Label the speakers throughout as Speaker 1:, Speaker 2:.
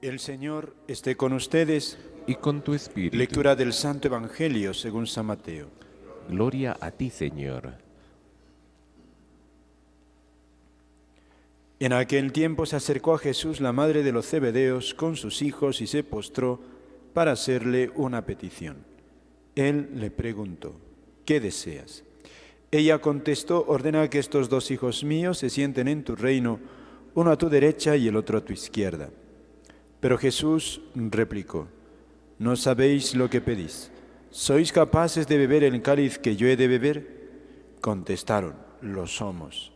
Speaker 1: El Señor esté con ustedes.
Speaker 2: Y con tu espíritu.
Speaker 1: Lectura del Santo Evangelio según San Mateo.
Speaker 2: Gloria a ti, Señor.
Speaker 1: En aquel tiempo se acercó a Jesús la madre de los Zebedeos con sus hijos y se postró para hacerle una petición. Él le preguntó: ¿qué deseas? Ella contestó: ordena que estos dos hijos míos se sienten en tu reino, uno a tu derecha y el otro a tu izquierda. Pero Jesús replicó: no sabéis lo que pedís. ¿Sois capaces de beber el cáliz que yo he de beber? Contestaron: lo somos.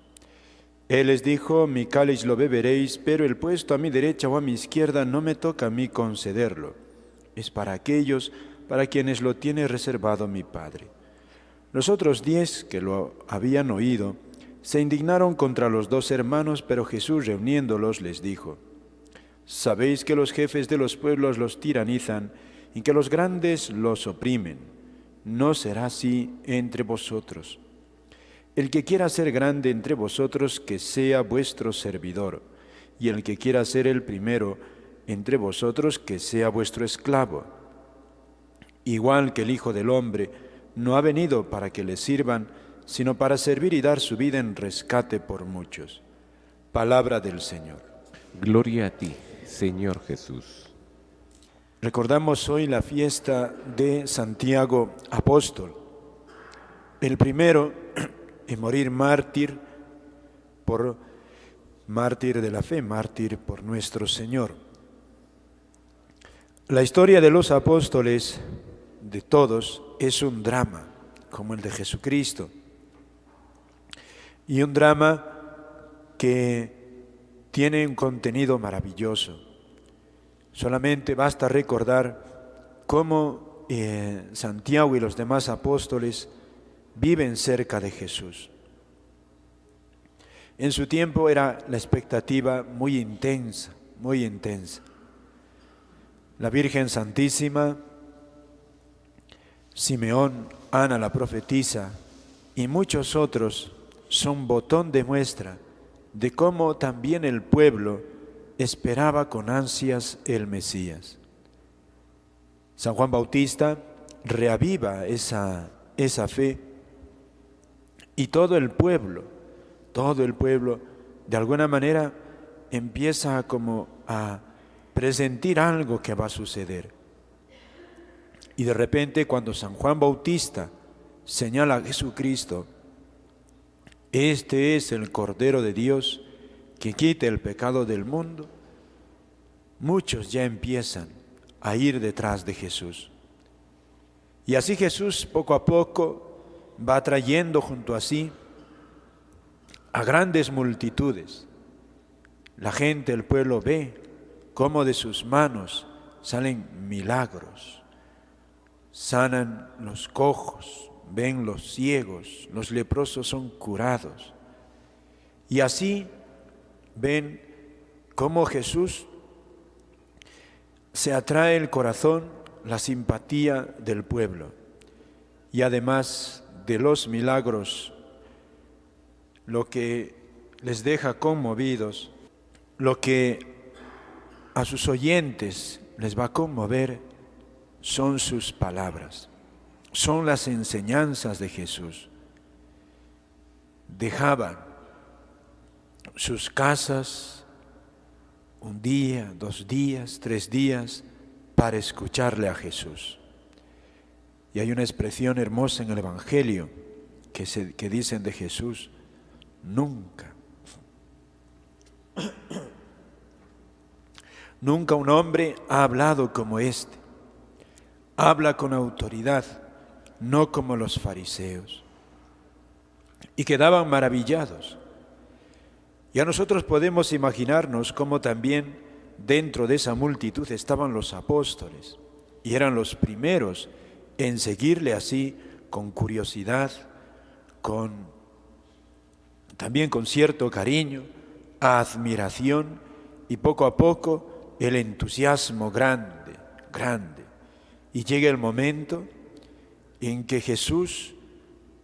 Speaker 1: Él les dijo: mi cáliz lo beberéis, pero el puesto a mi derecha o a mi izquierda no me toca a mí concederlo. Es para aquellos para quienes lo tiene reservado mi Padre. Los otros 10 que lo habían oído se indignaron contra los dos hermanos, pero Jesús, reuniéndolos, les dijo: sabéis que los jefes de los pueblos los tiranizan y que los grandes los oprimen. No será así entre vosotros. El que quiera ser grande entre vosotros, que sea vuestro servidor, y el que quiera ser el primero entre vosotros, que sea vuestro esclavo. Igual que el Hijo del Hombre no ha venido para que le sirvan, sino para servir y dar su vida en rescate por muchos. Palabra del Señor.
Speaker 2: Gloria a ti, Señor Jesús.
Speaker 1: Recordamos hoy la fiesta de Santiago Apóstol, el primero en morir mártir de la fe, mártir por nuestro Señor. La historia de los apóstoles, de todos, es un drama, como el de Jesucristo, y un drama que tiene un contenido maravilloso. Solamente basta recordar cómo Santiago y los demás apóstoles viven cerca de Jesús. En su tiempo era la expectativa muy intensa, muy intensa. La Virgen Santísima, Simeón, Ana la profetisa y muchos otros son botón de muestra de cómo también el pueblo esperaba con ansias el Mesías. San Juan Bautista reaviva esa fe y todo el pueblo, de alguna manera empieza como a presentir algo que va a suceder. Y de repente, cuando San Juan Bautista señala a Jesucristo: este es el Cordero de Dios que quita el pecado del mundo, muchos ya empiezan a ir detrás de Jesús. Y así Jesús poco a poco va trayendo junto a sí a grandes multitudes. La gente, el pueblo ve cómo de sus manos salen milagros. Sanan los cojos, ven los ciegos, los leprosos son curados. Y así ven cómo Jesús se atrae el corazón, la simpatía del pueblo. Y además de los milagros, lo que les deja conmovidos, lo que a sus oyentes les va a conmover, son sus palabras, son las enseñanzas de Jesús. Dejaban sus casas un día, 2 días, 3 días para escucharle a Jesús. Y hay una expresión hermosa en el Evangelio que dicen de Jesús: nunca un hombre ha hablado como este. Habla con autoridad, no como los fariseos. Y quedaban maravillados. Y a nosotros podemos imaginarnos cómo también dentro de esa multitud estaban los apóstoles, y eran los primeros en seguirle así, con curiosidad, también con cierto cariño, admiración, y poco a poco el entusiasmo grande. Y llega el momento en que Jesús,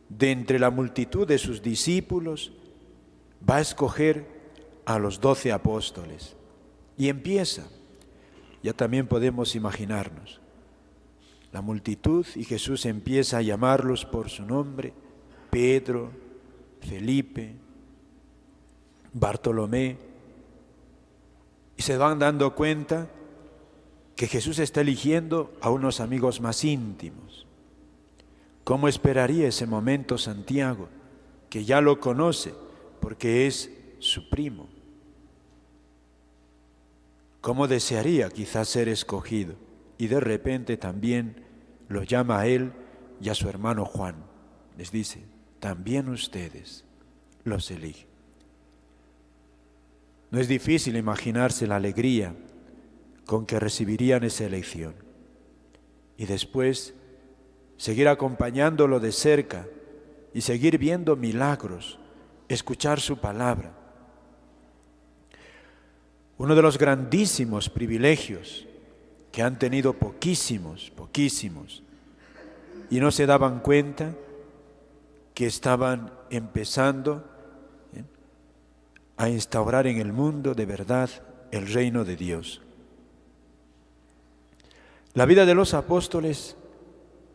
Speaker 1: de entre la multitud de sus discípulos, va a escoger a los 12 apóstoles y empieza ya también podemos imaginarnos. La multitud y Jesús empieza a llamarlos por su nombre, Pedro, Felipe, Bartolomé, y se van dando cuenta que Jesús está eligiendo a unos amigos más íntimos. ¿Cómo esperaría ese momento Santiago, que ya lo conoce porque es su primo? ¿Cómo desearía quizás ser escogido? Y de repente también lo llama a él y a su hermano Juan. Les dice, también ustedes los eligen. No es difícil imaginarse la alegría con que recibirían esa elección. Y después seguir acompañándolo de cerca y seguir viendo milagros, escuchar su palabra. Uno de los grandísimos privilegios que han tenido poquísimos, y no se daban cuenta que estaban empezando a instaurar en el mundo de verdad el reino de Dios. La vida de los apóstoles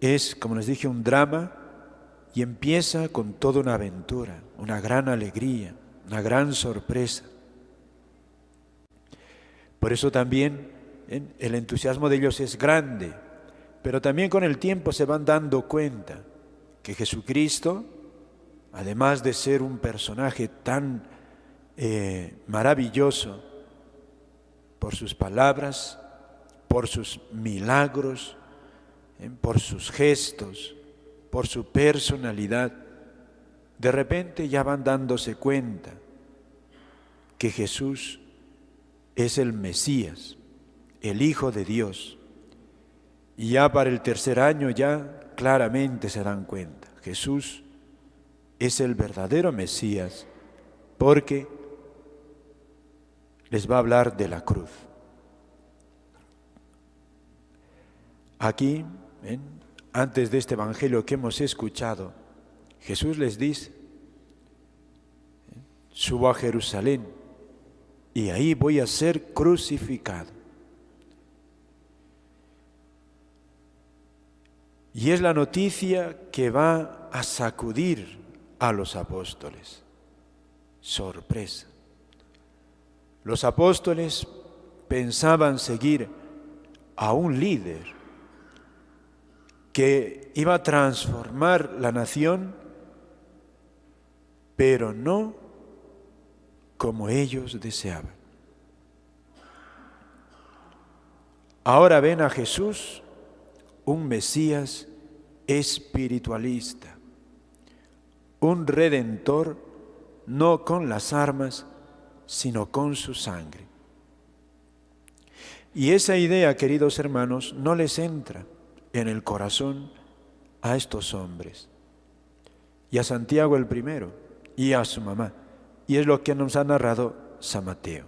Speaker 1: es, como les dije, un drama y empieza con toda una aventura, una gran alegría, una gran sorpresa. Por eso también el entusiasmo de ellos es grande, pero también con el tiempo se van dando cuenta que Jesucristo, además de ser un personaje tan maravilloso por sus palabras, por sus milagros, por sus gestos, por su personalidad, de repente ya van dándose cuenta que Jesús es el Mesías, el Hijo de Dios. Y ya para el tercer año ya claramente se dan cuenta, Jesús es el verdadero Mesías, porque les va a hablar de la cruz. Aquí, antes de este evangelio que hemos escuchado, Jesús les dice, subo a Jerusalén y ahí voy a ser crucificado. Y es la noticia que va a sacudir a los apóstoles. Sorpresa. Los apóstoles pensaban seguir a un líder que iba a transformar la nación, pero no como ellos deseaban. Ahora ven a Jesús, un Mesías espiritualista, un redentor no con las armas, sino con su sangre. Y esa idea, queridos hermanos, no les entra en el corazón a estos hombres, y a Santiago el primero, y a su mamá, y es lo que nos ha narrado San Mateo.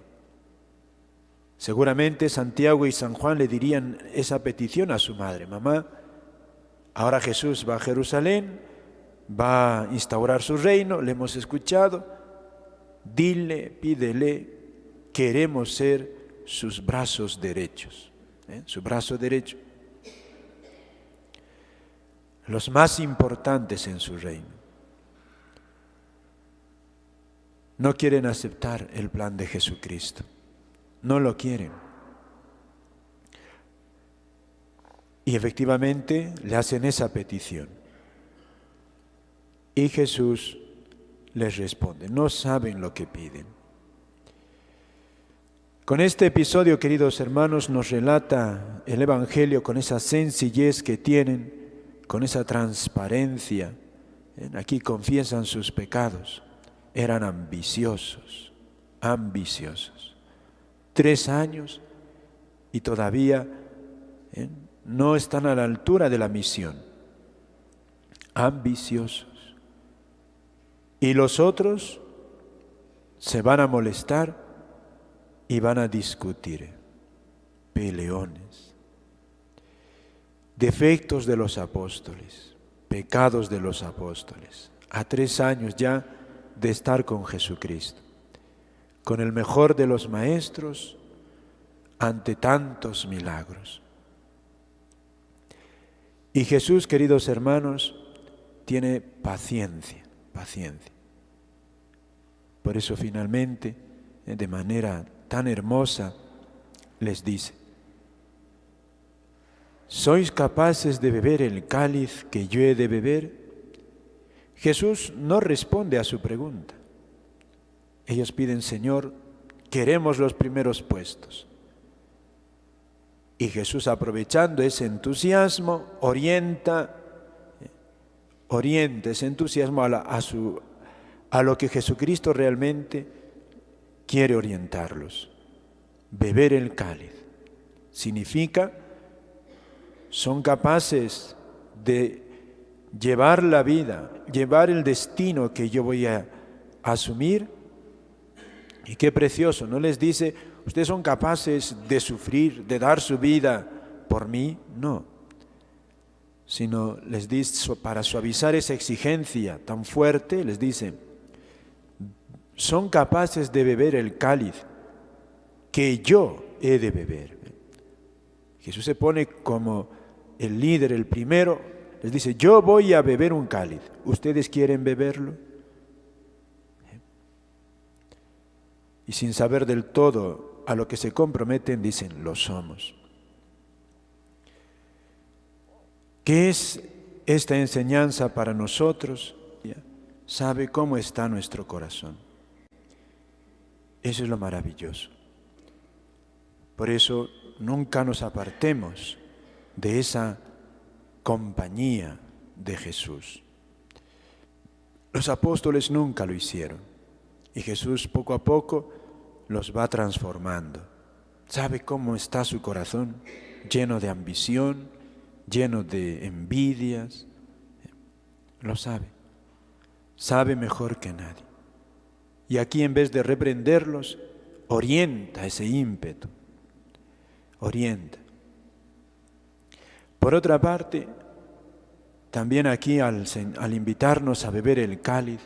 Speaker 1: Seguramente Santiago y San Juan le dirían esa petición a su madre: mamá, ahora Jesús va a Jerusalén, va a instaurar su reino, le hemos escuchado, dile, pídele, queremos ser sus brazos derechos, su brazo derecho, los más importantes en su reino. No quieren aceptar el plan de Jesucristo, no lo quieren. Y efectivamente le hacen esa petición. Y Jesús les responde, no saben lo que piden. Con este episodio, queridos hermanos, nos relata el Evangelio con esa sencillez que tienen, con esa transparencia. Aquí confiesan sus pecados. Eran ambiciosos. 3 años y todavía no están a la altura de la misión. Ambiciosos. Y los otros se van a molestar y van a discutir. Peleones. Defectos de los apóstoles, pecados de los apóstoles. A 3 años ya de estar con Jesucristo, con el mejor de los maestros, ante tantos milagros. Y Jesús, queridos hermanos, tiene paciencia. Por eso finalmente, de manera tan hermosa, les dice: ¿sois capaces de beber el cáliz que yo he de beber? Jesús no responde a su pregunta. Ellos piden: Señor, queremos los primeros puestos. Y Jesús, aprovechando ese entusiasmo, orienta ese entusiasmo a lo que Jesucristo realmente quiere orientarlos. Beber el cáliz significa, son capaces de llevar la vida, llevar el destino que yo voy a asumir. Y qué precioso, no les dice: ustedes son capaces de sufrir, de dar su vida por mí. No, sino les dice, para suavizar esa exigencia tan fuerte, les dice: son capaces de beber el cáliz que yo he de beber. Jesús se pone como el líder, el primero, les dice: yo voy a beber un cáliz, ¿ustedes quieren beberlo? Y sin saber del todo a lo que se comprometen, dicen: lo somos. ¿Qué es esta enseñanza para nosotros? Sabe cómo está nuestro corazón. Eso es lo maravilloso. Por eso nunca nos apartemos de esa compañía de Jesús. Los apóstoles nunca lo hicieron, y Jesús poco a poco los va transformando. Sabe cómo está su corazón, lleno de ambición, lleno de envidias. Lo sabe. Sabe mejor que nadie. Y aquí, en vez de reprenderlos, orienta ese ímpetu. Orienta. Por otra parte, también aquí al invitarnos a beber el cáliz,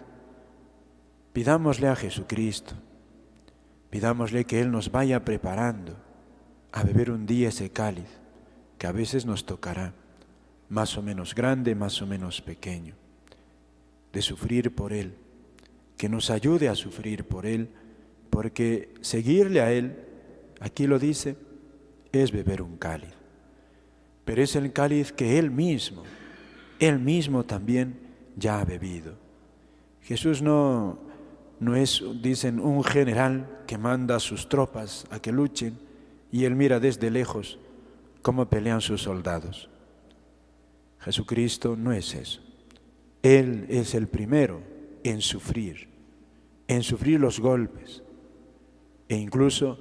Speaker 1: pidámosle a Jesucristo, pidámosle que Él nos vaya preparando a beber un día ese cáliz, que a veces nos tocará, más o menos grande, más o menos pequeño, de sufrir por Él, que nos ayude a sufrir por Él, porque seguirle a Él, aquí lo dice, es beber un cáliz. Pero es el cáliz que Él mismo también ya ha bebido. Jesús no es, dicen, un general que manda a sus tropas a que luchen y Él mira desde lejos cómo pelean sus soldados. Jesucristo no es eso. Él es el primero en sufrir los golpes e incluso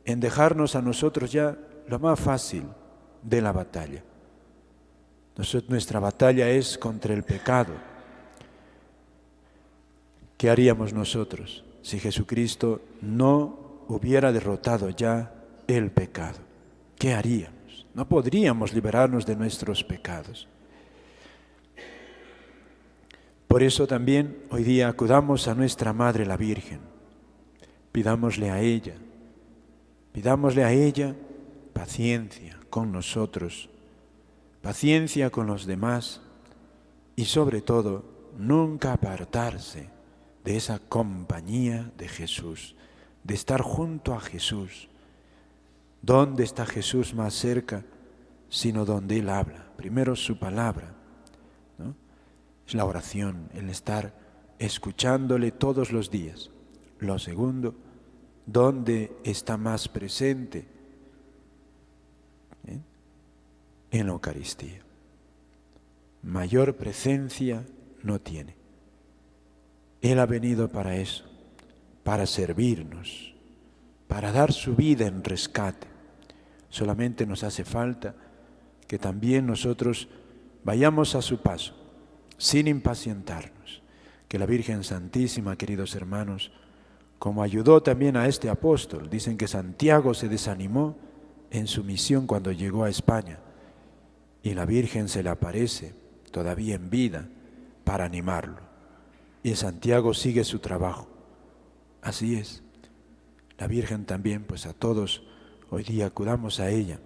Speaker 1: en dejarnos a nosotros ya lo más fácil de la batalla. Nuestra batalla es contra el pecado. ¿Qué haríamos nosotros si Jesucristo no hubiera derrotado ya el pecado? ¿Qué haríamos? No podríamos liberarnos de nuestros pecados. Por eso también hoy día acudamos a nuestra Madre la Virgen. Pidámosle a ella paciencia con nosotros, paciencia con los demás y sobre todo nunca apartarse de esa compañía de Jesús, de estar junto a Jesús. ¿Dónde está Jesús más cerca sino donde Él habla? Primero su palabra, ¿no? Es la oración, el estar escuchándole todos los días. Lo segundo, ¿dónde está más presente? En la Eucaristía. Mayor presencia no tiene. Él ha venido para eso, para servirnos, para dar su vida en rescate. Solamente nos hace falta que también nosotros vayamos a su paso, sin impacientarnos. Que la Virgen Santísima, queridos hermanos, como ayudó también a este apóstol, dicen que Santiago se desanimó en su misión cuando llegó a España, y la Virgen se le aparece todavía en vida para animarlo. Y Santiago sigue su trabajo. Así es. La Virgen también, pues a todos, Hoy día acudamos a ella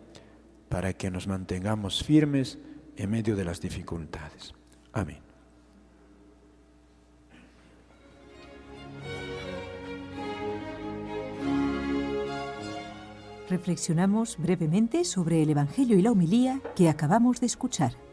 Speaker 1: para que nos mantengamos firmes en medio de las dificultades. Amén.
Speaker 3: Reflexionamos brevemente sobre el Evangelio y la homilía que acabamos de escuchar.